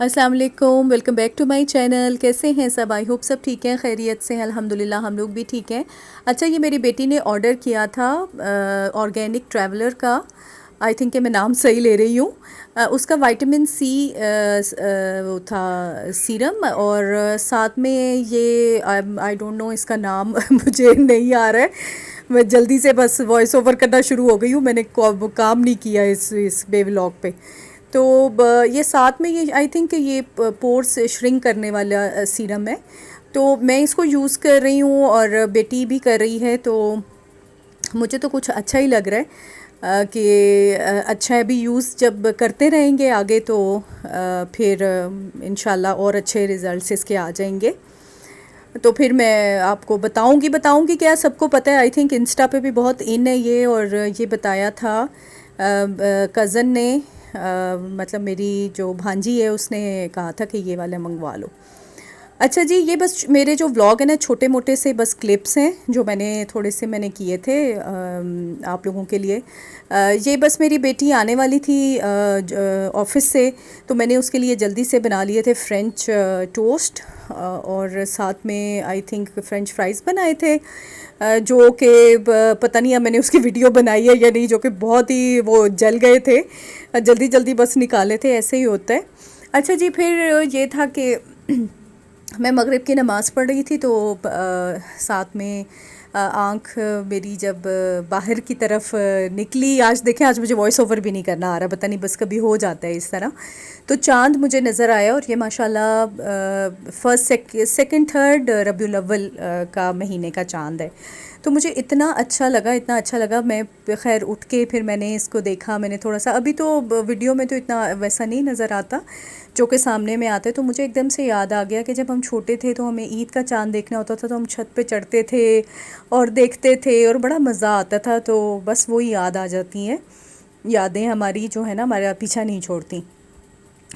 अस्सलाम वालेकुम, welcome back to my channel. कैसे हैं सब? आई होप सब ठीक हैं, खैरियत से हैं। अल्हम्दुलिल्लाह हम लोग भी ठीक हैं। अच्छा, ये मेरी बेटी ने ऑर्डर किया था ऑर्गेनिक ट्रैवलर का। आई थिंक कि मैं नाम सही ले रही हूँ। उसका विटामिन सी वो था सीरम, और साथ में ये आई डोंट नो इसका नाम मुझे नहीं आ रहा है। मैं जल्दी से बस वॉइस ओवर करना शुरू हो गई हूँ, मैंने काम नहीं किया इस बेबी व्लॉग पे। तो ये साथ में ये आई थिंक ये पोर्स श्रिंक करने वाला सीरम है। तो मैं इसको यूज़ कर रही हूँ और बेटी भी कर रही है, तो मुझे तो कुछ अच्छा ही लग रहा है कि अच्छा है। अभी यूज़ जब करते रहेंगे आगे तो फिर इंशाल्लाह और अच्छे रिज़ल्ट्स इसके आ जाएंगे। तो फिर मैं आपको बताऊंगी क्या, सबको पता है। आई थिंक इंस्टा पे भी बहुत इन है ये, और ये बताया था कज़न ने, मतलब मेरी जो भांजी है उसने कहा था कि ये वाला मंगवा लो। अच्छा जी, ये बस मेरे जो व्लॉग है ना, छोटे मोटे से बस क्लिप्स हैं जो मैंने किए थे आप लोगों के लिए। ये बस मेरी बेटी आने वाली थी ऑफिस से, तो मैंने उसके लिए जल्दी से बना लिए थे फ्रेंच टोस्ट, और साथ में आई थिंक फ्रेंच फ्राइज़ बनाए थे, जो कि पता नहीं अब मैंने उसकी वीडियो बनाई है या नहीं, जो कि बहुत ही वो जल गए थे, जल्दी जल्दी बस निकाले थे, ऐसे ही होता है। अच्छा जी, फिर ये था कि मैं मगरिब की नमाज़ पढ़ रही थी, तो साथ में आँख मेरी जब बाहर की तरफ निकली। आज देखें, आज मुझे वॉइस ओवर भी नहीं करना आ रहा, पता नहीं बस कभी हो जाता है इस तरह। तो चाँद मुझे नज़र आया, और ये माशाल्लाह फर्स्ट सेकंड थर्ड रबीउल अव्वल का महीने का चाँद है। तो मुझे इतना अच्छा लगा, इतना अच्छा लगा। मैं खैर उठ के फिर मैंने इसको देखा, मैंने थोड़ा सा, अभी तो वीडियो में तो इतना वैसा नहीं नज़र आता जो कि सामने में आता है। तो मुझे एकदम से याद आ गया कि जब हम छोटे थे तो हमें ईद का चाँद देखना होता था, तो हम छत पे चढ़ते थे और देखते थे, और बड़ा मज़ा आता था। तो बस वही याद आ जाती हैं, यादें हमारी जो है ना, हमारा पीछा नहीं छोड़ती।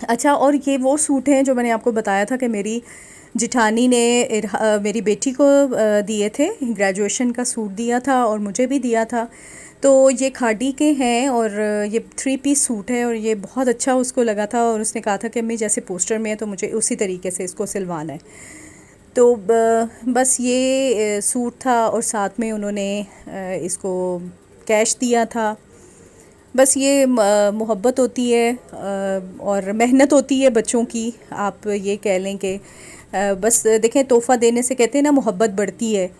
अच्छा, और ये वो सूट हैं जो मैंने आपको बताया था कि मेरी जिठानी ने मेरी बेटी को दिए थे। ग्रेजुएशन का सूट दिया था और मुझे भी दिया था। तो ये खादी के हैं, और ये 3 पीस सूट है, और ये बहुत अच्छा उसको लगा था, और उसने कहा था कि अम्मी जैसे पोस्टर में है तो मुझे उसी तरीके से इसको सिलवाना है। तो बस ये सूट था, और साथ में उन्होंने इसको कैश दिया था। बस ये मोहब्बत होती है और मेहनत होती है बच्चों की, आप ये कह लें कि बस देखें, तोहफ़ा देने से कहते हैं ना मोहब्बत बढ़ती है।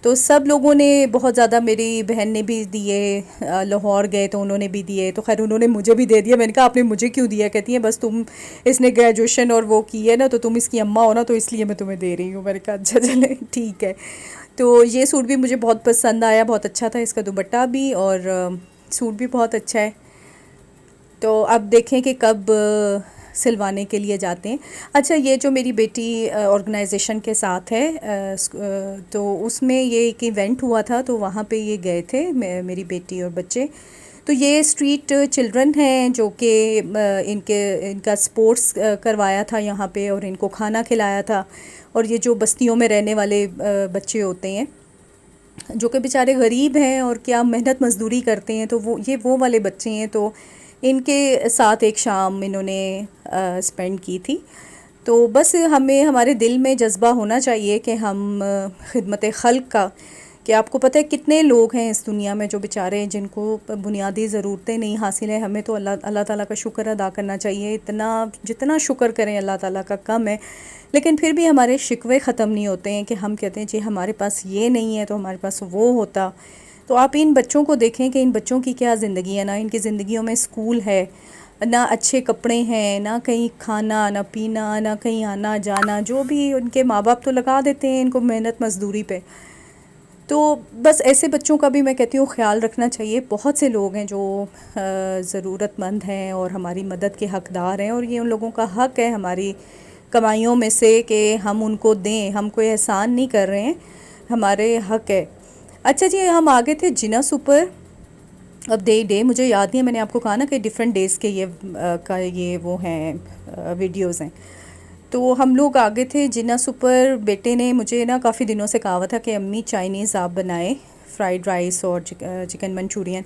तो सब लोगों ने बहुत ज़्यादा, मेरी बहन ने भी दिए, लाहौर गए तो उन्होंने भी दिए, तो खैर उन्होंने मुझे भी दे दिया। मैंने कहा आपने मुझे क्यों दिया? कहती है बस तुम, इसने ग्रेजुएशन और वो की है ना, तो तुम इसकी अम्मा हो ना, तो इसलिए मैं तुम्हें दे रही हूँ। मैंने कहा अच्छा चले ठीक है। तो ये सूट भी मुझे बहुत पसंद आया, बहुत अच्छा था इसका दुपट्टा भी, और सूट भी बहुत अच्छा है। तो अब देखें कि कब सिलवाने के लिए जाते हैं। अच्छा, ये जो मेरी बेटी ऑर्गेनाइजेशन के साथ है, तो उसमें ये एक इवेंट हुआ था, तो वहाँ पे ये गए थे मेरी बेटी और बच्चे। तो ये स्ट्रीट चिल्ड्रन हैं जो कि इनका स्पोर्ट्स करवाया था यहाँ पे, और इनको खाना खिलाया था। और ये जो बस्तियों में रहने वाले बच्चे होते हैं जो कि बेचारे गरीब हैं और क्या मेहनत मज़दूरी करते हैं, तो वो वाले बच्चे हैं। तो इनके साथ एक शाम इन्होंने स्पेंड की थी। तो बस हमें, हमारे दिल में जज्बा होना चाहिए कि हम खिदमत खल्क का, कि आपको पता है कितने लोग हैं इस दुनिया में जो बेचारे हैं, जिनको बुनियादी ज़रूरतें नहीं हासिल है। हमें तो अल्लाह अल्लाह ताला का शुक्र अदा करना चाहिए। इतना जितना शुक्र करें अल्लाह ताला का कम है। लेकिन फिर भी हमारे शिकवे ख़त्म नहीं होते हैं कि हम कहते हैं जी हमारे पास ये नहीं है तो हमारे पास वो होता। तो आप इन बच्चों को देखें कि इन बच्चों की क्या ज़िंदगी है ना, इनकी ज़िंदगियों में स्कूल है ना, अच्छे कपड़े हैं ना, कहीं खाना ना पीना ना, कहीं आना जाना, जो भी उनके माँ बाप तो लगा देते हैं इनको मेहनत मज़दूरी पे। तो बस ऐसे बच्चों का भी मैं कहती हूँ ख़्याल रखना चाहिए। बहुत से लोग हैं जो ज़रूरतमंद हैं और हमारी मदद के हक़दार हैं, और ये उन लोगों का हक़ है हमारी कमाइयों में से कि हम उनको दें। हम कोई एहसान नहीं कर रहे हैं, हमारे हक़ है। अच्छा जी, हम आ गए थे जिना सुपर। अब डे मुझे याद नहीं है, मैंने आपको कहा ना कि डिफरेंट डेज़ के ये वो हैं वीडियोज़ हैं। तो हम लोग आ गए थे जिना सुपर। बेटे ने मुझे ना काफ़ी दिनों से कहा हुआ था कि अम्मी चाइनीज़ आप बनाएं, फ्राइड राइस और चिकन मंचूरियन।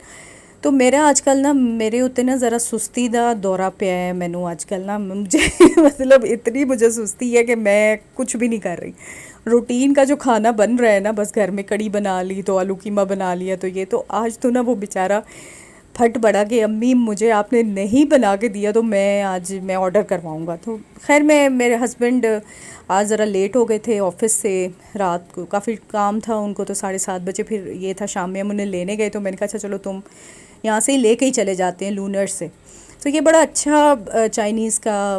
तो मेरा आजकल ना मेरे उत्ते ना ज़रा सुस्ती दा दौरा पिया है मैनू आजकल ना मुझे मतलब इतनी मुझे सुस्ती है कि मैं कुछ भी नहीं कर रही। रूटीन का जो खाना बन रहा है ना, बस घर में कड़ी बना ली तो आलू कीमा बना लिया, तो ये तो आज तो ना वो बेचारा फट पड़ा कि अम्मी मुझे आपने नहीं बना के दिया तो मैं ऑर्डर करवाऊँगा। तो खैर मैं मेरे हस्बैंड आज ज़रा लेट हो गए थे ऑफिस से, रात को काफ़ी काम था उनको, तो 7:30 बजे फिर ये था शाम में हम उन्हें लेने गए। तो मैंने कहा अच्छा चलो तुम यहाँ से ही लेके ही चले जाते हैं लूनर से। तो ये बड़ा अच्छा चाइनीज़ का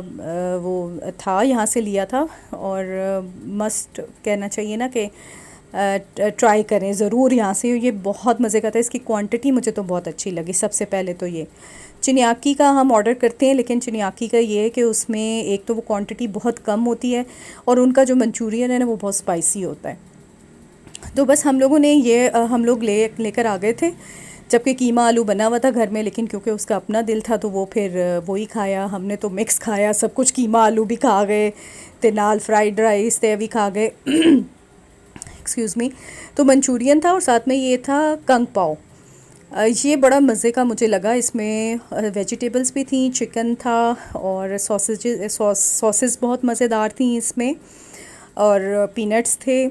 वो था, यहाँ से लिया था। और मस्ट कहना चाहिए ना कि ट्राई करें ज़रूर यहाँ से, ये बहुत मज़े का था। इसकी क्वांटिटी मुझे तो बहुत अच्छी लगी। सबसे पहले तो ये चिनियाकी का हम ऑर्डर करते हैं, लेकिन चिनियाकी का ये है कि उसमें एक तो वो क्वांटिटी बहुत कम होती है और उनका जो मंचूरियन है ना वो बहुत स्पाइसी होता है। तो बस हम लोगों ने ये हम लोग लेकर आ गए थे, जबकि कीमा आलू बना हुआ था घर में, लेकिन क्योंकि उसका अपना दिल था तो वो फिर वही खाया हमने। तो मिक्स खाया सब कुछ, कीमा आलू भी खा गए ते नाल फ्राइड राइस ते भी खा गए एक्सक्यूज़ मी। तो मंचूरियन था और साथ में ये था कंग पाओ। ये बड़ा मज़े का मुझे लगा। इसमें वेजिटेबल्स भी थी, चिकन था और सॉसेस बहुत मज़ेदार थी इसमें, और पीनट्स थे।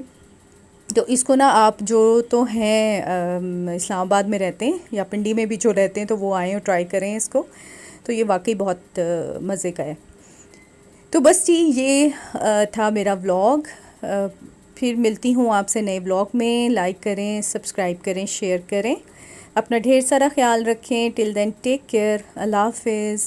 तो इसको ना आप जो तो हैं इस्लामाबाद में रहते हैं या पिंडी में भी जो रहते हैं तो वो आएँ और ट्राई करें इसको। तो ये वाकई बहुत मज़े का है। तो बस जी ये था मेरा व्लॉग। फिर मिलती हूँ आपसे नए व्लॉग में। लाइक करें, सब्सक्राइब करें, शेयर करें। अपना ढेर सारा ख्याल रखें। Till then take care. अल्लाह हाफिज़।